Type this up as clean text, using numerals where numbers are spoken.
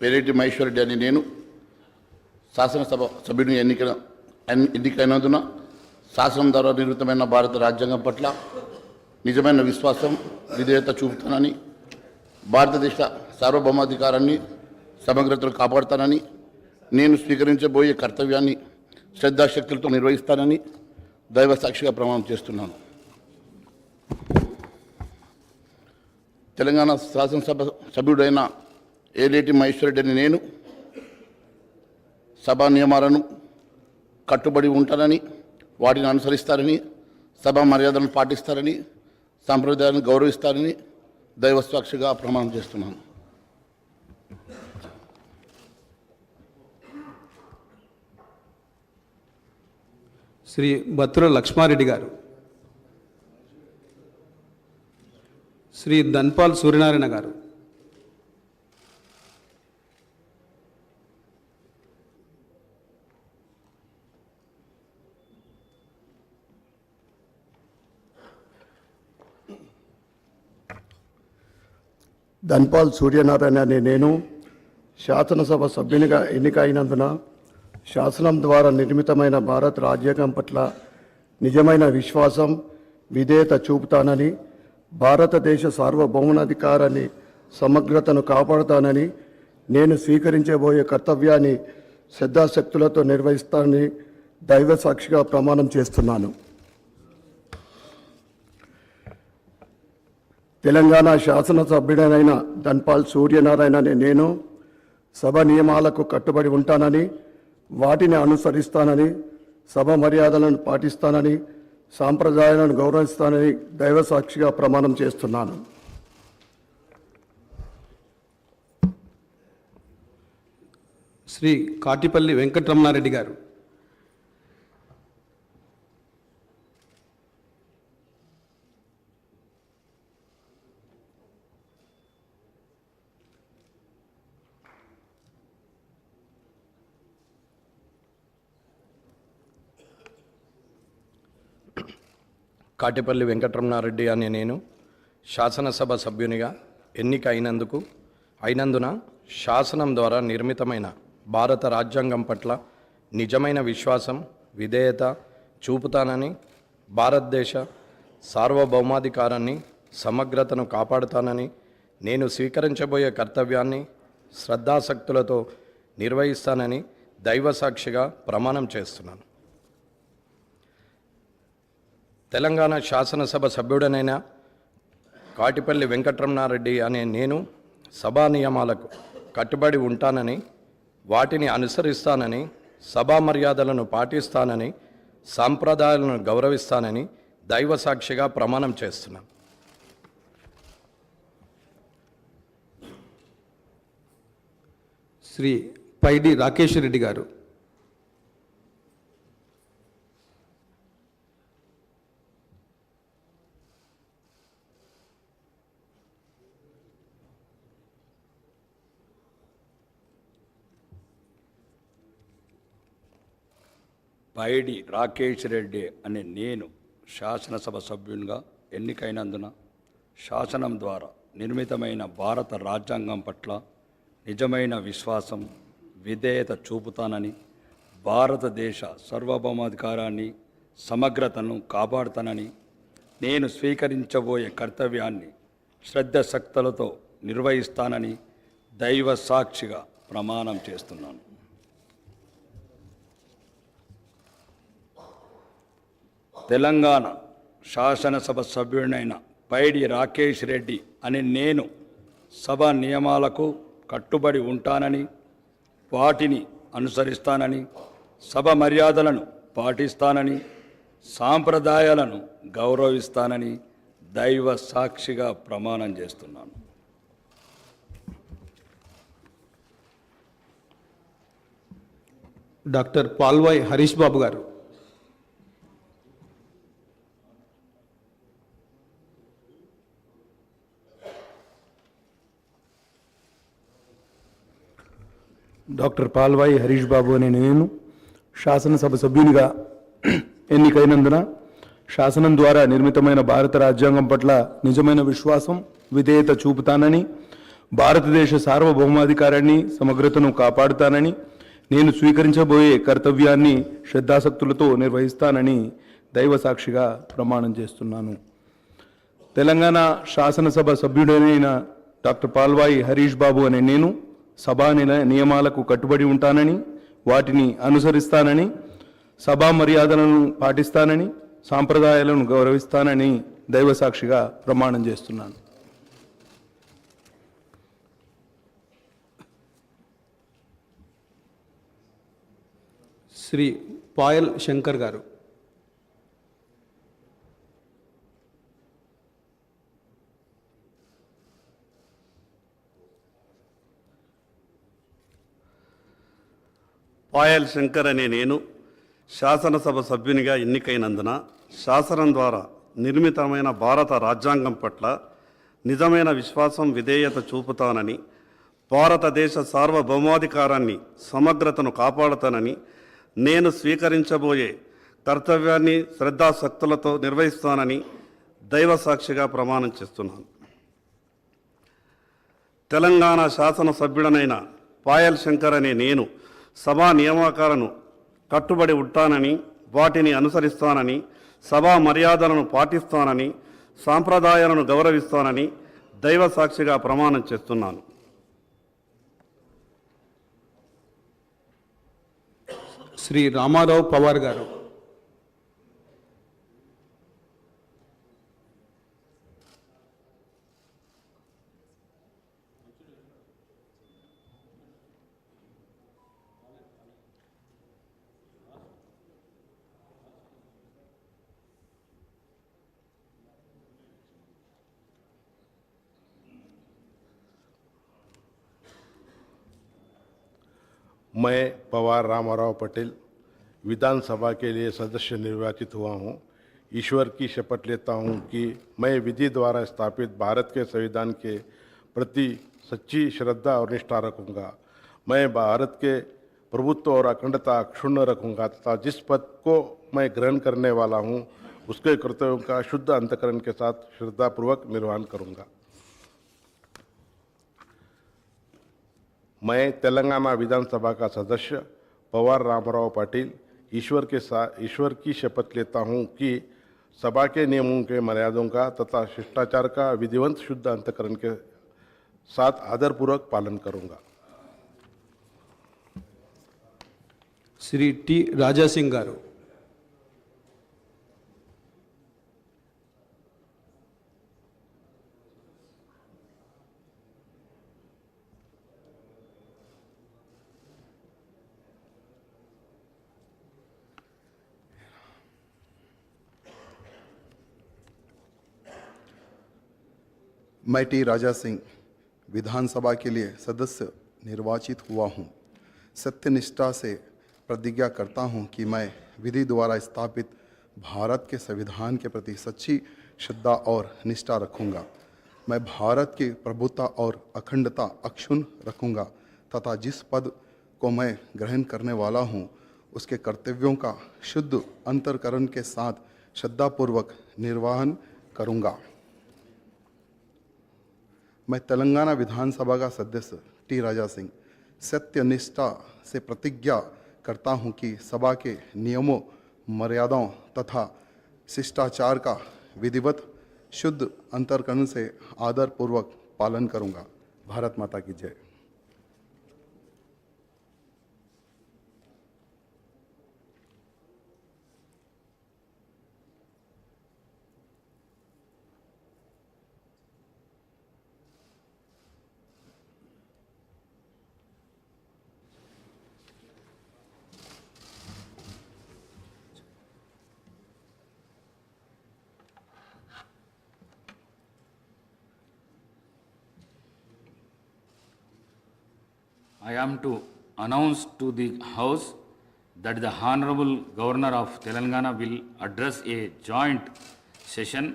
పేరెడ్డి మహేశ్వర్ రెడ్డి అని నేను శాసనసభ సభ్యుని ఎన్నికైనందున శాసనం ద్వారా నిర్మితమైన భారత రాజ్యాంగం పట్ల నిజమైన విశ్వాసం విధేయత చూపుతానని, భారతదేశ సార్వభౌమాధికారాన్ని సమగ్రతను కాపాడుతానని, నేను స్వీకరించబోయే కర్తవ్యాన్ని శ్రద్ధాశక్తులతో నిర్వహిస్తానని దైవ సాక్షిగా ప్రమాణం చేస్తున్నాను. తెలంగాణ శాసనసభ సభ్యుడైన ఏలేటి మహేశ్వర్ రెడ్డి అని నేను సభా నియమాలను కట్టుబడి ఉంటానని, వాటిని అనుసరిస్తారని, సభా మర్యాదలను పాటిస్తారని, సాంప్రదాయాలను గౌరవిస్తారని దైవ సాక్షిగా ప్రమాణం చేస్తున్నాను. శ్రీ బత్తుల లక్ష్మారెడ్డి గారు, శ్రీ ధన్పాల్ సూర్యనారాయణ గారు, ధన్పాల్ సూర్యనారాయణ అనే నేను శాసనసభ సభ్యునిగా ఎన్నికైనందున శాసనం ద్వారా నిర్మితమైన భారత రాజ్యాంగం పట్ల నిజమైన విశ్వాసం విధేయత చూపుతానని, భారతదేశ సార్వభౌమాధికారాన్ని సమగ్రతను కాపాడుతానని, నేను స్వీకరించబోయే కర్తవ్యాన్ని శ్రద్ధాశక్తులతో నిర్వహిస్తానని దైవ సాక్షిగా ప్రమాణం చేస్తున్నాను. తెలంగాణ శాసనసభ్యుడైన ధన్పాల్ సూర్యనారాయణ అనే నేను సభ నియమాలకు కట్టుబడి ఉంటానని, వాటిని అనుసరిస్తానని, సభ మర్యాదలను పాటిస్తానని, సాంప్రదాయాలను గౌరవిస్తానని దైవ సాక్షిగా ప్రమాణం చేస్తున్నాను. శ్రీ కాటిపల్లి వెంకటరమణారెడ్డి గారు, కాటిపల్లి వెంకటరమణారెడ్డి అనే నేను శాసనసభ సభ్యునిగా అయినందున శాసనం ద్వారా నిర్మితమైన భారత రాజ్యాంగం పట్ల నిజమైన విశ్వాసం విధేయత చూపుతానని, భారతదేశ సార్వభౌమాధికారాన్ని సమగ్రతను కాపాడుతానని, నేను స్వీకరించబోయే కర్తవ్యాన్ని శ్రద్ధాశక్తులతో నిర్వహిస్తానని దైవ సాక్షిగా ప్రమాణం చేస్తున్నాను. తెలంగాణ శాసనసభ సభ్యుడనైన కాటిపల్లి వెంకటరమణారెడ్డి అనే నేను సభా నియమాలకు కట్టుబడి ఉంటానని, వాటిని అనుసరిస్తానని, సభా మర్యాదలను పాటిస్తానని, సాంప్రదాయాలను గౌరవిస్తానని దైవ సాక్షిగా ప్రమాణం చేస్తున్నాను. శ్రీ పైడి రాకేష్ రెడ్డి గారు, పైడి రాకేష్ రెడ్డి అనే నేను శాసనసభ సభ్యునిగా ఎన్నికైనందున శాసనం ద్వారా నిర్మితమైన భారత రాజ్యాంగం పట్ల నిజమైన విశ్వాసం విధేయత చూపుతానని, భారతదేశ సార్వభౌమాధికారాన్ని సమగ్రతను కాపాడుతానని, నేను స్వీకరించబోయే కర్తవ్యాన్ని శ్రద్ధాశక్తులతో నిర్వహిస్తానని దైవ సాక్షిగా ప్రమాణం చేస్తున్నాను. తెలంగాణ శాసనసభ సభ్యుడైన పైడి రాకేష్ రెడ్డి అనే నేను సభ నియమాలకు కట్టుబడి ఉంటానని, వాటిని అనుసరిస్తానని, సభ మర్యాదలను పాటిస్తానని, సాంప్రదాయాలను గౌరవిస్తానని దైవ సాక్షిగా ప్రమాణం చేస్తున్నాను. డాక్టర్ పాల్వాయ్ హరీష్ బాబు గారు, డాక్టర్ పాల్వాయి హరీష్ బాబు అనే నేను శాసనసభ సభ్యునిగా ఎన్నికైనందున శాసనం ద్వారా నిర్మితమైన భారత రాజ్యాంగం పట్ల నిజమైన విశ్వాసం విధేయత చూపుతానని, భారతదేశ సార్వభౌమాధికారాన్ని సమగ్రతను కాపాడుతానని, నేను స్వీకరించబోయే కర్తవ్యాన్ని శ్రద్ధాసక్తులతో నిర్వహిస్తానని దైవ సాక్షిగా ప్రమాణం చేస్తున్నాను. తెలంగాణ శాసనసభ సభ్యుడైన డాక్టర్ పాల్వాయి హరీష్ బాబు అనే నేను సభా నియమాలకు కట్టుబడి ఉంటానని, వాటిని అనుసరిస్తానని, సభా మర్యాదలను పాటిస్తానని, సాంప్రదాయాలను గౌరవిస్తానని దైవ సాక్షిగా ప్రమాణం చేస్తున్నాను. శ్రీ పాయల్ శంకర్ గారు. పాయల్ శంకర్ అనే నేను శాసనసభ సభ్యునిగా ఎన్నికైనందున శాసనం ద్వారా నిర్మితమైన భారత రాజ్యాంగం పట్ల నిజమైన విశ్వాసం, విధేయత చూపుతానని, భారతదేశ సార్వభౌమాధికారాన్ని సమగ్రతను కాపాడుతానని, నేను స్వీకరించబోయే కర్తవ్యాన్ని శ్రద్ధాశక్తులతో నిర్వహిస్తానని దైవ సాక్షిగా ప్రమాణం చేస్తున్నాను. తెలంగాణ శాసనసభ్యుడనైన పాయల్ శంకర్ అనే నేను సభా నియామకాలను కట్టుబడి ఉంటానని, వాటిని అనుసరిస్తానని, సభా మర్యాదలను పాటిస్తానని, సాంప్రదాయాలను గౌరవిస్తానని దైవ సాక్షిగా ప్రమాణం చేస్తున్నాను. శ్రీ రామారావు పవార్ గారు. मैं पवार रामाराव पटेल विधानसभा के लिए सदस्य निर्वाचित हुआ हूँ। ईश्वर की शपथ लेता हूँ कि मैं विधि द्वारा स्थापित भारत के संविधान के प्रति सच्ची श्रद्धा और निष्ठा रखूँगा। मैं भारत के प्रभुत्व और अखंडता अक्षुण्ण रखूँगा तथा जिस पद को मैं ग्रहण करने वाला हूँ उसके कर्तव्यों का शुद्ध अंतःकरण के साथ श्रद्धापूर्वक निर्वहन करूँगा। मैं तेलंगाना विधानसभा का सदस्य पवार रामाराव पाटिल ईश्वर की शपथ लेता हूँ कि सभा के नियमों के मर्यादों का तथा शिष्टाचार का विधिवत शुद्ध अंतःकरण के साथ आदरपूर्वक पालन करूँगा। శ్రీ టి రాజాసింగ్ గారు. मैं टी राजा सिंह विधानसभा के लिए सदस्य निर्वाचित हुआ हूँ। सत्यनिष्ठा से प्रतिज्ञा करता हूँ कि मैं विधि द्वारा स्थापित भारत के संविधान के प्रति सच्ची श्रद्धा और निष्ठा रखूँगा। मैं भारत की प्रभुता और अखंडता अक्षुण्ण रखूँगा तथा जिस पद को मैं ग्रहण करने वाला हूँ उसके कर्तव्यों का शुद्ध अंतःकरण के साथ श्रद्धापूर्वक निर्वहन करूँगा। मैं तेलंगाना विधानसभा का सदस्य टी राजा सिंह सत्यनिष्ठा से प्रतिज्ञा करता हूं कि सभा के नियमों, मर्यादाओं तथा शिष्टाचार का विधिवत शुद्ध अंतःकरण से आदरपूर्वक पालन करूंगा। भारत माता की जय। I am to announce to the House that the Honorable Governor of Telangana will address a joint session